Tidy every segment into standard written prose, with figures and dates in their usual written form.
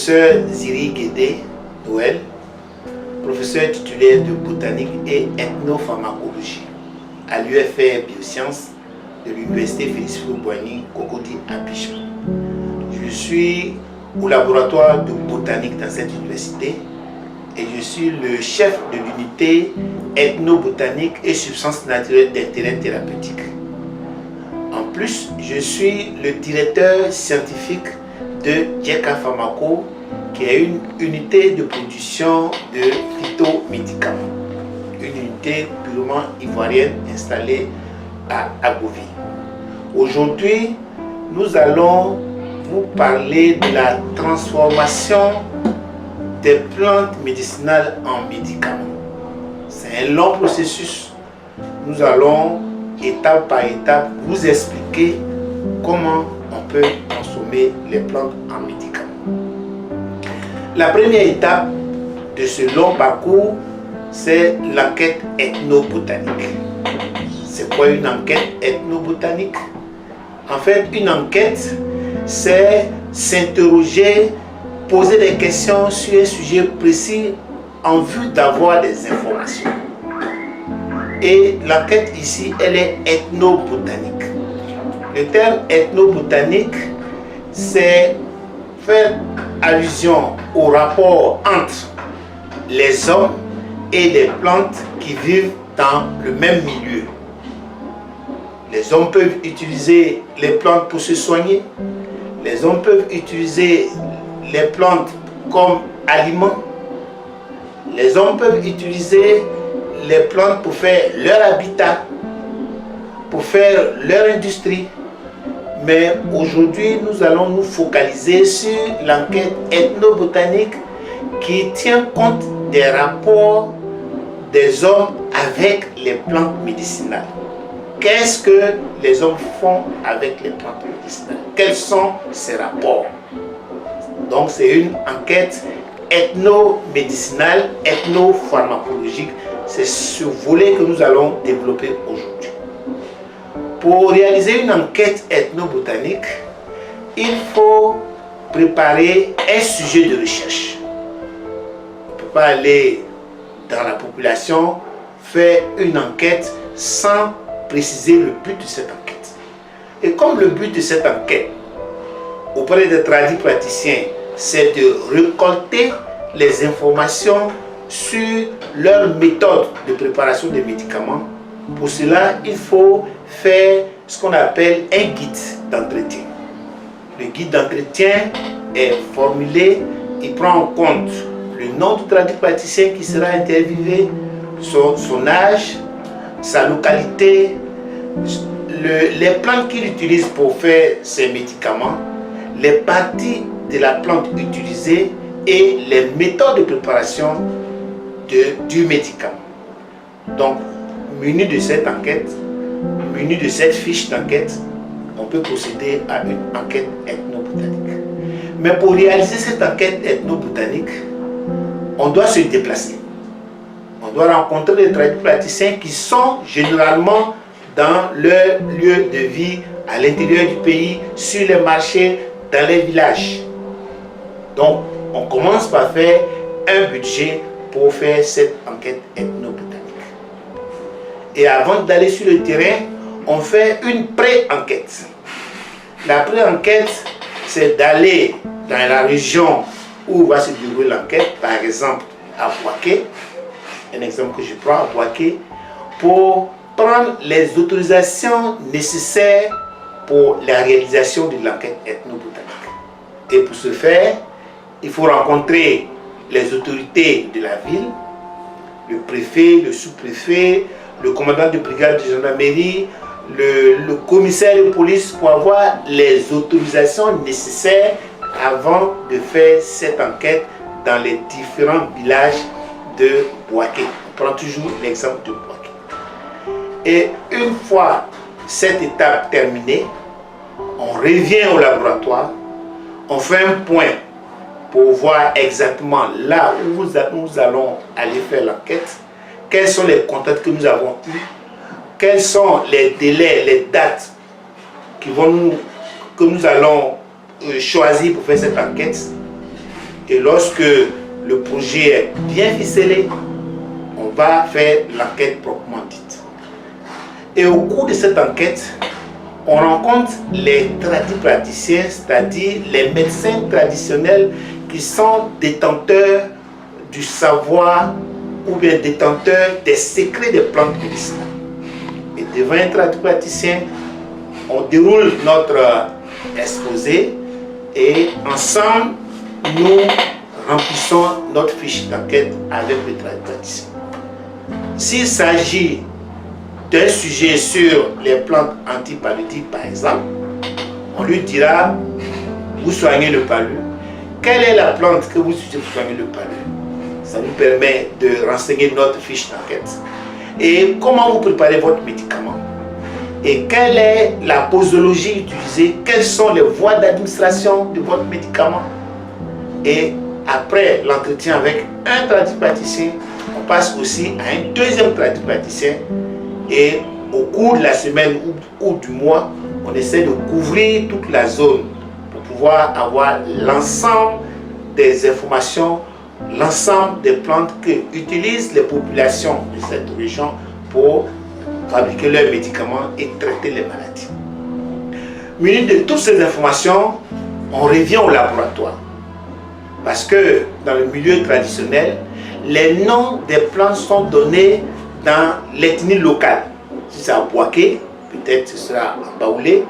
professeur Ziri Guédé Noël, professeur titulaire de botanique et ethnopharmacologie à l'UFR Biosciences de l'Université Félix Houphouët-Boigny, Cocody, Abidjan. Je suis au laboratoire de botanique dans cette université et je suis le chef de l'unité ethnobotanique et substances naturelles d'intérêt thérapeutique. En plus, je suis le directeur scientifique de Djeka Pharmaco, qui est une unité de production de phytomédicaments, une unité purement ivoirienne installée à Agoville. Aujourd'hui, nous allons vous parler de la transformation des plantes médicinales en médicaments. C'est un long processus. Nous allons, étape par étape, vous expliquer comment on peut transformer les plantes en médicaments. La première étape de ce long parcours, c'est l'enquête ethnobotanique. C'est quoi une enquête ethnobotanique? En fait, une enquête, c'est s'interroger, poser des questions sur un sujet précis en vue d'avoir des informations. Et l'enquête ici, elle est ethnobotanique. Le terme ethnobotanique, c'est faire allusion au rapport entre les hommes et les plantes qui vivent dans le même milieu. Les hommes peuvent utiliser les plantes pour se soigner. Les hommes peuvent utiliser les plantes comme aliments. Les hommes peuvent utiliser les plantes pour faire leur habitat, pour faire leur industrie. Mais aujourd'hui, nous allons nous focaliser sur l'enquête ethnobotanique qui tient compte des rapports des hommes avec les plantes médicinales. Qu'est-ce que les hommes font avec les plantes médicinales? Quels sont ces rapports? Donc c'est une enquête ethno-médicinale, ethno-pharmacologique. C'est ce volet que nous allons développer aujourd'hui. Pour réaliser une enquête ethnobotanique, il faut préparer un sujet de recherche. On ne peut pas aller dans la population faire une enquête sans préciser le but de cette enquête. Et comme le but de cette enquête auprès des tradipraticiens, c'est de récolter les informations sur leur méthode de préparation des médicaments, pour cela, il faut faire ce qu'on appelle un guide d'entretien. Le guide d'entretien est formulé, il prend en compte le nom du tradipraticien qui sera interviewé, son âge, sa localité, les plantes qu'il utilise pour faire ses médicaments, les parties de la plante utilisée et les méthodes de préparation du médicament. Donc, muni de cette enquête, muni de cette fiche d'enquête, on peut procéder à une enquête ethnobotanique. Mais pour réaliser cette enquête ethnobotanique, on doit se déplacer. On doit rencontrer les tradipraticiens qui sont généralement dans leur lieu de vie, à l'intérieur du pays, sur les marchés, dans les villages. Donc, on commence par faire un budget pour faire cette enquête ethnobotanique. Et avant d'aller sur le terrain, on fait une pré-enquête. La pré-enquête, c'est d'aller dans la région où va se dérouler l'enquête, par exemple à Bouaké, un exemple que je prends à Bouaké, pour prendre les autorisations nécessaires pour la réalisation de l'enquête ethnobotanique. Et pour ce faire, il faut rencontrer les autorités de la ville, le préfet, le sous-préfet, le commandant de brigade de gendarmerie, le commissaire de police pour avoir les autorisations nécessaires avant de faire cette enquête dans les différents villages de Bouaké. On prend toujours l'exemple de Bouaké. Et une fois cette étape terminée, on revient au laboratoire, on fait un point pour voir exactement là où nous allons aller faire l'enquête, quels sont les contacts que nous avons eus, quels sont les délais, les dates que nous allons choisir pour faire cette enquête. Et lorsque le projet est bien ficelé, on va faire l'enquête proprement dite. Et au cours de cette enquête, on rencontre les praticiens, c'est-à-dire les médecins traditionnels qui sont détenteurs du savoir ou bien détenteurs des secrets des plantes médicinales. Et devant un praticien, on déroule notre exposé et ensemble, nous remplissons notre fiche d'enquête avec le praticien. S'il s'agit d'un sujet sur les plantes antipaludiques, par exemple, on lui dira, vous soignez le palu. Quelle est la plante que vous utilisez pour soigner le palu? Ça nous permet de renseigner notre fiche d'enquête. Et comment vous préparez votre médicament? Et quelle est la posologie utilisée? Quelles sont les voies d'administration de votre médicament? Et après l'entretien avec un tradipraticien, on passe aussi à un deuxième tradipraticien. Et au cours de la semaine ou du mois, on essaie de couvrir toute la zone pour pouvoir avoir l'ensemble des informations, l'ensemble des plantes que utilisent les populations de cette région pour fabriquer leurs médicaments et traiter les maladies. Muni de toutes ces informations, on revient au laboratoire. Parce que dans le milieu traditionnel, les noms des plantes sont donnés dans l'ethnie locale. Si c'est à Boaké, peut-être ce sera en Baoulé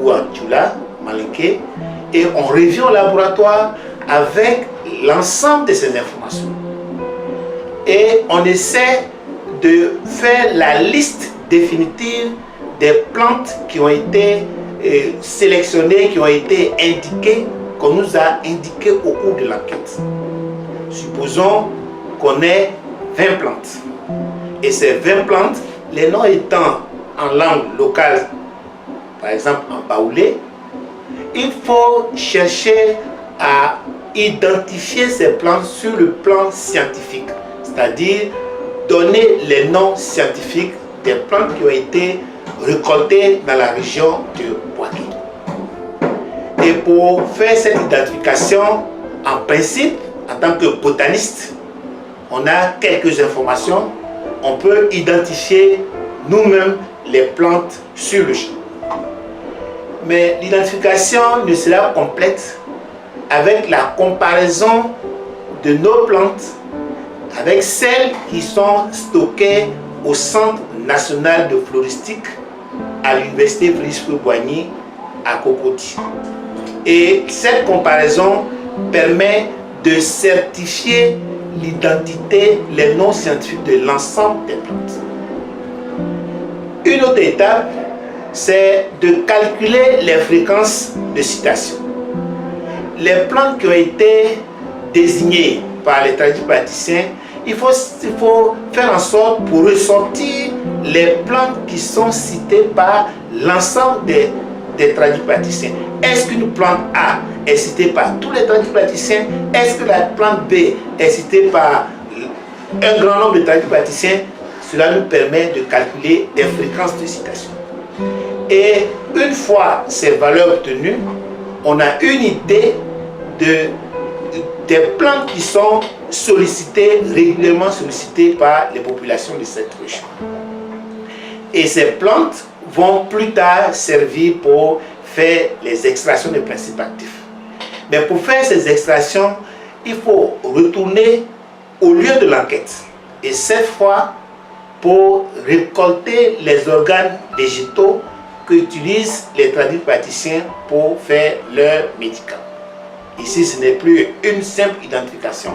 ou en Tchoula, Malinké. Et on revient au laboratoire avec l'ensemble de ces informations. Et on essaie de faire la liste définitive des plantes qui ont été sélectionnées, qui ont été indiquées, qu'on nous a indiquées au cours de l'enquête. Supposons qu'on ait 20 plantes. Et ces 20 plantes, les noms étant en langue locale, par exemple en baoulé, il faut chercher à identifier ces plantes sur le plan scientifique, c'est-à-dire donner les noms scientifiques des plantes qui ont été récoltées dans la région de Boaké. Et pour faire cette identification, en principe, en tant que botaniste, on a quelques informations. On peut identifier nous-mêmes les plantes sur le champ. Mais l'identification ne sera complète avec la comparaison de nos plantes avec celles qui sont stockées au Centre national de floristique à l'Université Félix Houphouët-Boigny à Cocody. Et cette comparaison permet de certifier l'identité, les noms scientifiques de l'ensemble des plantes. Une autre étape, c'est de calculer les fréquences de citation. Les plantes qui ont été désignées par les tradipraticiens, il faut faire en sorte pour ressortir les plantes qui sont citées par l'ensemble des tradipraticiens. Est-ce qu'une plante A est citée par tous les tradipraticiens? Est-ce que la plante B est citée par un grand nombre de tradipraticiens? Cela nous permet de calculer les fréquences de citation. Et une fois ces valeurs obtenues, on a une idée des plantes qui sont sollicitées, régulièrement sollicitées par les populations de cette région. Et ces plantes vont plus tard servir pour faire les extractions des principes actifs. Mais pour faire ces extractions, il faut retourner au lieu de l'enquête. Et cette fois, pour récolter les organes végétaux qu'utilisent les tradipraticiens pour faire leurs médicaments. Ici, ce n'est plus une simple identification,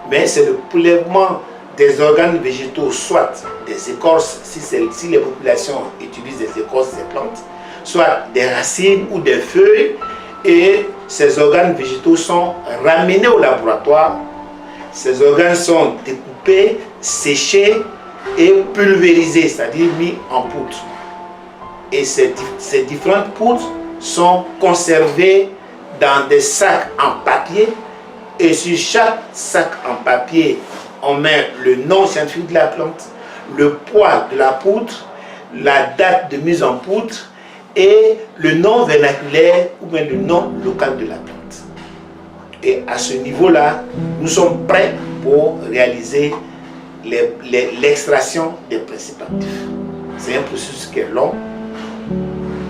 mais c'est le prélèvement des organes végétaux, soit des écorces, si les populations utilisent des écorces des plantes, soit des racines ou des feuilles, et ces organes végétaux sont ramenés au laboratoire. Ces organes sont découpés, séchés et pulvérisés, c'est-à-dire mis en poudre. Et ces différentes poudres sont conservées dans des sacs en papier, et sur chaque sac en papier, on met le nom scientifique de la plante, le poids de la poudre, la date de mise en poudre et le nom vernaculaire ou bien le nom local de la plante. Et à ce niveau-là, nous sommes prêts pour réaliser l'extraction des principes actifs. C'est un processus qui est long.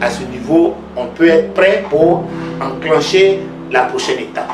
À ce niveau, on peut être prêt pour enclencher la prochaine étape.